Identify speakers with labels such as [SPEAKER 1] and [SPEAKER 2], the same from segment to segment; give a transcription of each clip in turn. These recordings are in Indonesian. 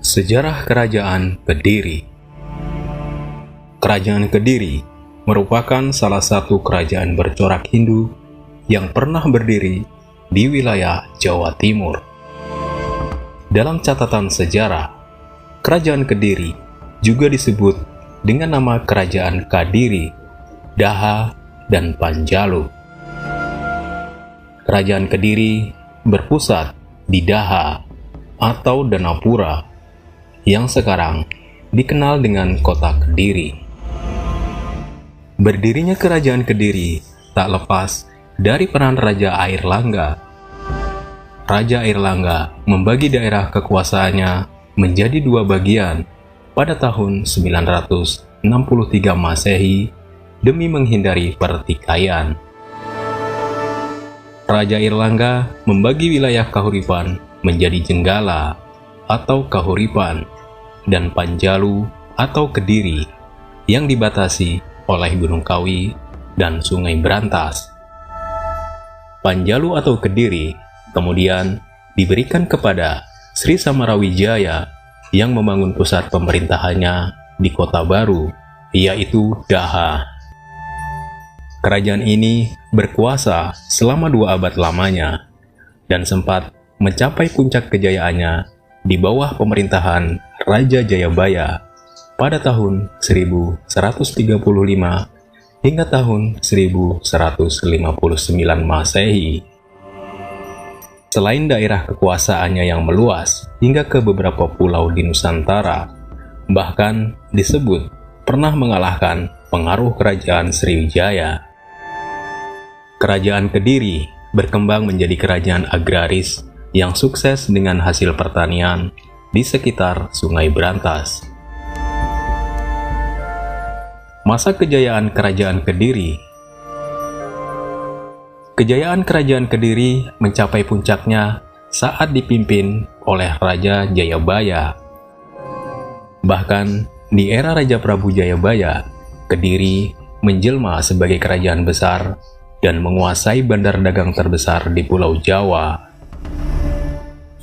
[SPEAKER 1] Sejarah Kerajaan Kediri. Kerajaan Kediri merupakan salah satu kerajaan bercorak Hindu yang pernah berdiri di wilayah Jawa Timur. Dalam catatan sejarah, Kerajaan Kediri juga disebut dengan nama Kerajaan Kadiri, Daha, dan Panjalu. Kerajaan Kediri berpusat di Daha atau Danapura, yang sekarang dikenal dengan Kota Kediri. Berdirinya Kerajaan Kediri tak lepas dari peran Raja Airlangga. Raja Airlangga membagi daerah kekuasaannya menjadi dua bagian pada tahun 963 Masehi demi menghindari pertikaian. Raja Airlangga membagi wilayah Kahuripan menjadi Jenggala atau Kahuripan dan Panjalu atau Kediri yang dibatasi oleh Gunung Kawi dan Sungai Brantas. Panjalu atau Kediri kemudian diberikan kepada Sri Samarawijaya yang membangun pusat pemerintahannya di kota baru, yaitu Daha. Kerajaan ini berkuasa selama 2 abad lamanya dan sempat mencapai puncak kejayaannya di bawah pemerintahan Raja Jayabaya pada tahun 1135 hingga tahun 1159 Masehi. Selain daerah kekuasaannya yang meluas hingga ke beberapa pulau di Nusantara, bahkan disebut pernah mengalahkan pengaruh kerajaan Sriwijaya. Kerajaan Kediri berkembang menjadi kerajaan agraris yang sukses dengan hasil pertanian di sekitar Sungai Brantas. Masa kejayaan Kerajaan Kediri. Kejayaan Kerajaan Kediri mencapai puncaknya saat dipimpin oleh Raja Jayabaya. Bahkan di era Raja Prabu Jayabaya, Kediri menjelma sebagai kerajaan besar dan menguasai bandar dagang terbesar di Pulau Jawa.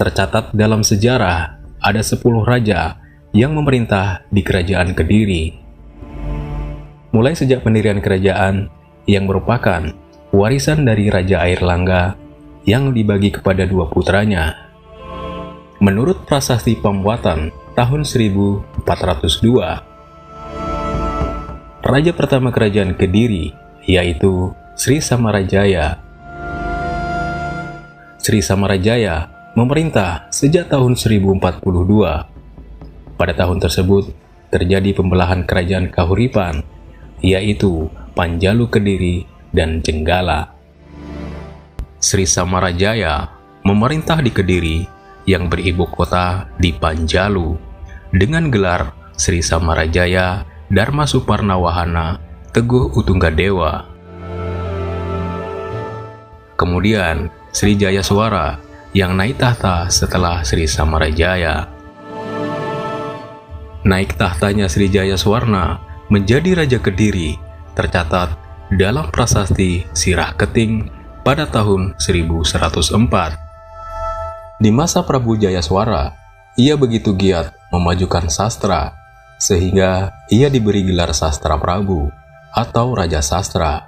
[SPEAKER 1] Tercatat dalam sejarah, ada 10 raja yang memerintah di Kerajaan Kediri. Mulai sejak pendirian kerajaan yang merupakan warisan dari Raja Airlangga yang dibagi kepada 2 putranya. Menurut prasasti pembuatan tahun 1402, raja pertama Kerajaan Kediri yaitu Sri Samarajaya. Sri Samarajaya memerintah sejak tahun 1042. Pada tahun tersebut terjadi pembelahan kerajaan Kahuripan, yaitu Panjalu Kediri dan Jenggala. Sri Samarajaya memerintah di Kediri yang beribu kota di Panjalu dengan gelar Sri Samarajaya Dharma Suparnawahana Teguh Utunggadewa. Kemudian Sri Jayaswara yang naik tahta setelah Sri Samarajaya. Naik tahtanya Sri Jayaswarna menjadi Raja Kediri tercatat dalam prasasti Sirah Keting pada tahun 1104. Di masa Prabu Jayaswara, ia begitu giat memajukan sastra, sehingga ia diberi gelar Sastra Prabu atau Raja Sastra.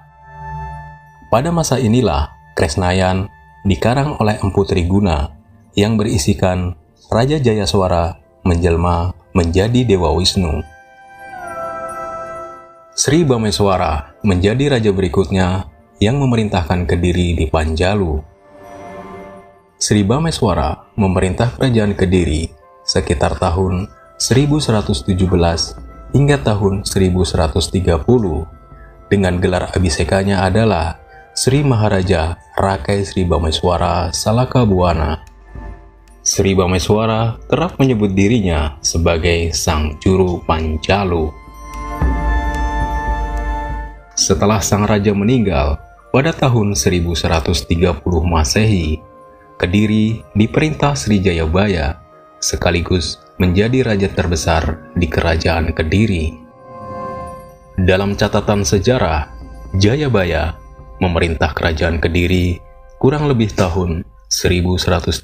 [SPEAKER 1] Pada masa inilah Kresnayan dikarang oleh Empu Triguna yang berisikan Raja Jayaswara menjelma menjadi Dewa Wisnu. Sri Bameswara menjadi raja berikutnya yang memerintahkan Kediri di Panjalu. Sri Bameswara memerintah kerajaan Kediri sekitar tahun 1117 hingga tahun 1130 dengan gelar abhisekanya adalah Sri Maharaja Rakai Sri Bameswara Salakabuana. Sri Bameswara kerap menyebut dirinya sebagai Sang Juru Panjalu. setelah sang raja meninggal pada tahun 1130 Masehi, Kediri diperintah Sri Jayabaya sekaligus menjadi raja terbesar di kerajaan Kediri. Dalam catatan sejarah, Jayabaya memerintah kerajaan Kediri kurang lebih tahun 1130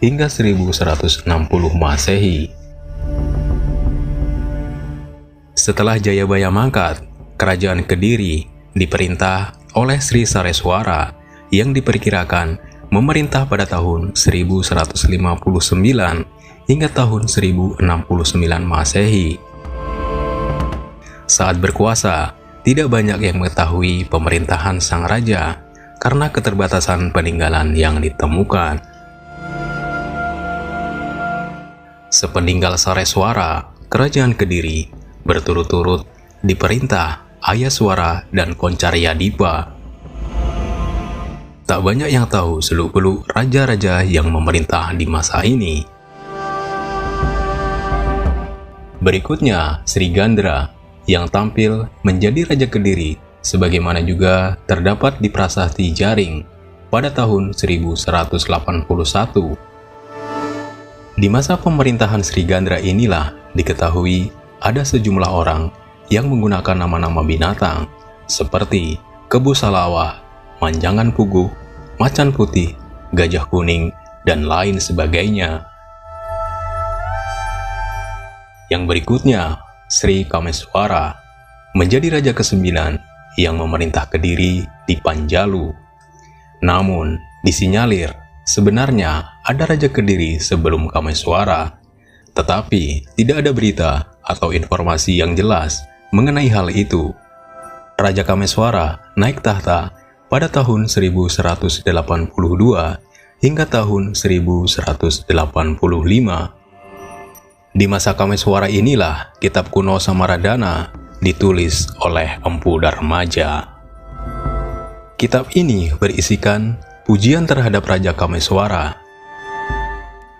[SPEAKER 1] hingga 1160 Masehi. Setelah Jayabaya mangkat, kerajaan Kediri diperintah oleh Sri Sareswara yang diperkirakan memerintah pada tahun 1159 hingga tahun 1069 Masehi. Saat berkuasa, tidak banyak yang mengetahui pemerintahan sang raja karena keterbatasan peninggalan yang ditemukan. Sepeninggal Sareswara, kerajaan Kediri berturut-turut diperintah Ayaswara dan Koncaryadipa. Tak banyak yang tahu seluk-beluk raja-raja yang memerintah di masa ini. Berikutnya, Sri Gandra yang tampil menjadi Raja Kediri sebagaimana juga terdapat di Prasasti Jaring pada tahun 1181. Di masa pemerintahan Sri Gandra inilah diketahui ada sejumlah orang yang menggunakan nama-nama binatang seperti Kebu Salawah, Manjangan Puguh, Macan Putih, Gajah Kuning, dan lain sebagainya. Yang berikutnya, Sri Kameswara menjadi raja ke-9 yang memerintah Kediri di Panjalu. Namun, disinyalir sebenarnya ada raja Kediri sebelum Kameswara, tetapi tidak ada berita atau informasi yang jelas mengenai hal itu. Raja Kameswara naik tahta pada tahun 1182 hingga tahun 1185. Di masa Kameswara inilah kitab kuno Samaradana ditulis oleh Empu Darmaja. Kitab ini berisikan pujian terhadap Raja Kameswara.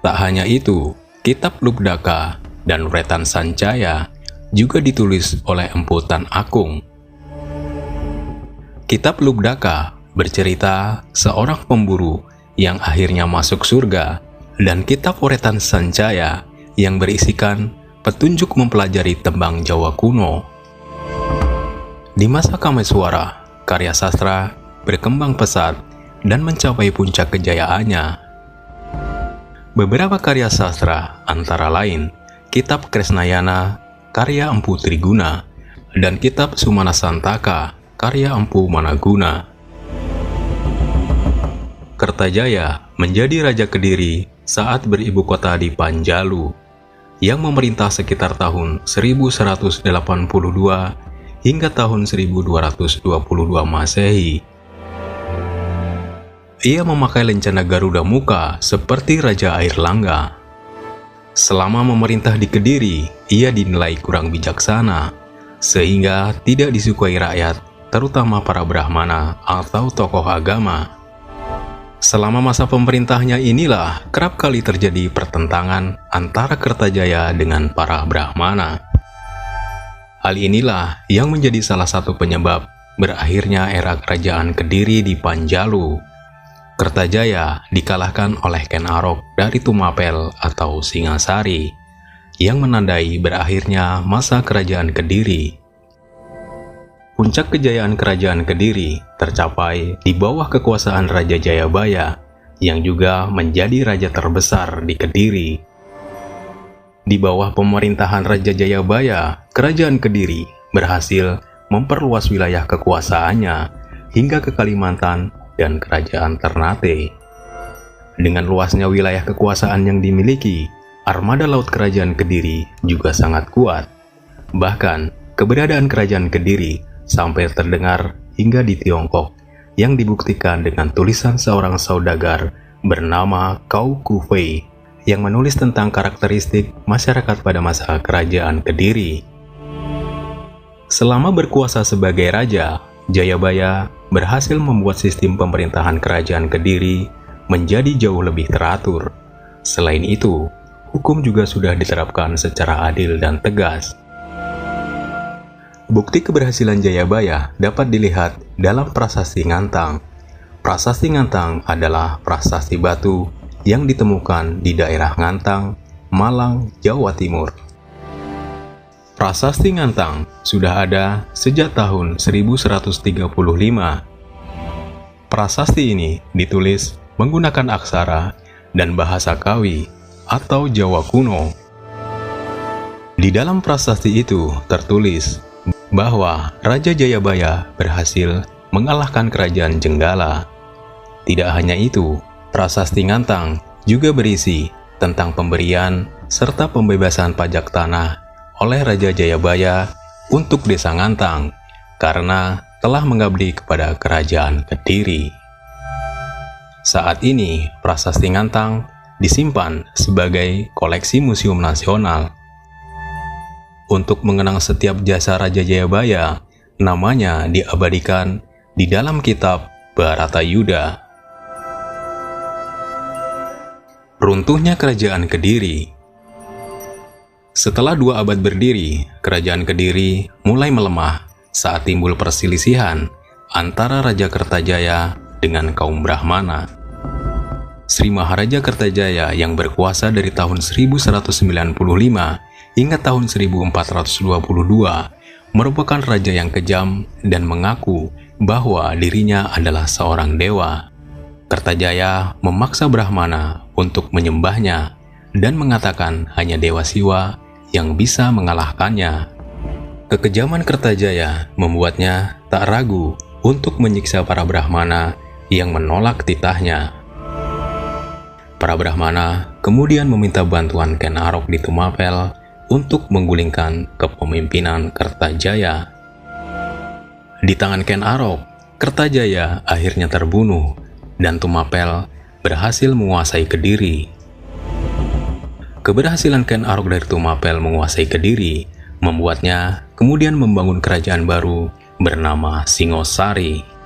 [SPEAKER 1] Tak hanya itu, kitab Lugdaka dan Wretan Sancaya juga ditulis oleh Empu Tan Akung. Kitab Lugdaka bercerita seorang pemburu yang akhirnya masuk surga, dan kitab Wretan Sancaya yang berisikan petunjuk mempelajari tembang Jawa kuno. Di masa Kameswara, karya sastra berkembang pesat dan mencapai puncak kejayaannya. Beberapa karya sastra antara lain Kitab Kresnayana karya Empu Triguna dan Kitab Sumana Santaka karya Empu Managuna. Kertajaya menjadi Raja Kediri saat beribu kota di Panjalu, yang memerintah sekitar tahun 1182 hingga tahun 1222 Masehi. Ia memakai lencana Garuda Muka seperti Raja Airlangga. Selama memerintah di Kediri, ia dinilai kurang bijaksana, sehingga tidak disukai rakyat, terutama para Brahmana atau tokoh agama. Selama masa pemerintahnya inilah kerap kali terjadi pertentangan antara Kertajaya dengan para Brahmana. Hal inilah yang menjadi salah satu penyebab berakhirnya era kerajaan Kediri di Panjalu. Kertajaya dikalahkan oleh Ken Arok dari Tumapel atau Singasari, yang menandai berakhirnya masa kerajaan Kediri. Puncak kejayaan kerajaan Kediri tercapai di bawah kekuasaan Raja Jayabaya, yang juga menjadi raja terbesar di Kediri. Di bawah pemerintahan Raja Jayabaya, kerajaan Kediri berhasil memperluas wilayah kekuasaannya hingga ke Kalimantan dan kerajaan Ternate. Dengan luasnya wilayah kekuasaan yang dimiliki, armada laut kerajaan Kediri juga sangat kuat. Bahkan, keberadaan kerajaan Kediri sampai terdengar hingga di Tiongkok, yang dibuktikan dengan tulisan seorang saudagar bernama Kau Kufei yang menulis tentang karakteristik masyarakat pada masa kerajaan Kediri. Selama berkuasa sebagai raja, Jayabaya berhasil membuat sistem pemerintahan kerajaan Kediri menjadi jauh lebih teratur. Selain itu, hukum juga sudah diterapkan secara adil dan tegas. Bukti keberhasilan Jayabaya dapat dilihat dalam Prasasti Ngantang. Prasasti Ngantang adalah prasasti batu yang ditemukan di daerah Ngantang, Malang, Jawa Timur. Prasasti Ngantang sudah ada sejak tahun 1135. Prasasti ini ditulis menggunakan aksara dan bahasa Kawi atau Jawa kuno. Di dalam prasasti itu tertulis bahwa Raja Jayabaya berhasil mengalahkan kerajaan Jenggala. Tidak hanya itu, Prasasti Ngantang juga berisi tentang pemberian serta pembebasan pajak tanah oleh Raja Jayabaya untuk desa Ngantang karena telah mengabdi kepada kerajaan Kediri. Saat ini, Prasasti Ngantang disimpan sebagai koleksi Museum Nasional. Untuk mengenang setiap jasa Raja Jayabaya, namanya diabadikan di dalam kitab Bharatayuda. Runtuhnya Kerajaan Kediri. Setelah 2 abad berdiri, Kerajaan Kediri mulai melemah saat timbul perselisihan antara Raja Kertajaya dengan kaum Brahmana. Sri Maharaja Kertajaya yang berkuasa dari tahun 1195 hingga tahun 1422 merupakan raja yang kejam dan mengaku bahwa dirinya adalah seorang dewa. Kertajaya memaksa Brahmana untuk menyembahnya dan mengatakan hanya Dewa Siwa yang bisa mengalahkannya. Kekejaman Kertajaya membuatnya tak ragu untuk menyiksa para Brahmana yang menolak titahnya. Para Brahmana kemudian meminta bantuan Ken Arok di Tumapel untuk menggulingkan kepemimpinan Kertajaya. Di tangan Ken Arok, Kertajaya akhirnya terbunuh dan Tumapel berhasil menguasai Kediri. Keberhasilan Ken Arok dari Tumapel menguasai Kediri membuatnya kemudian membangun kerajaan baru bernama Singosari.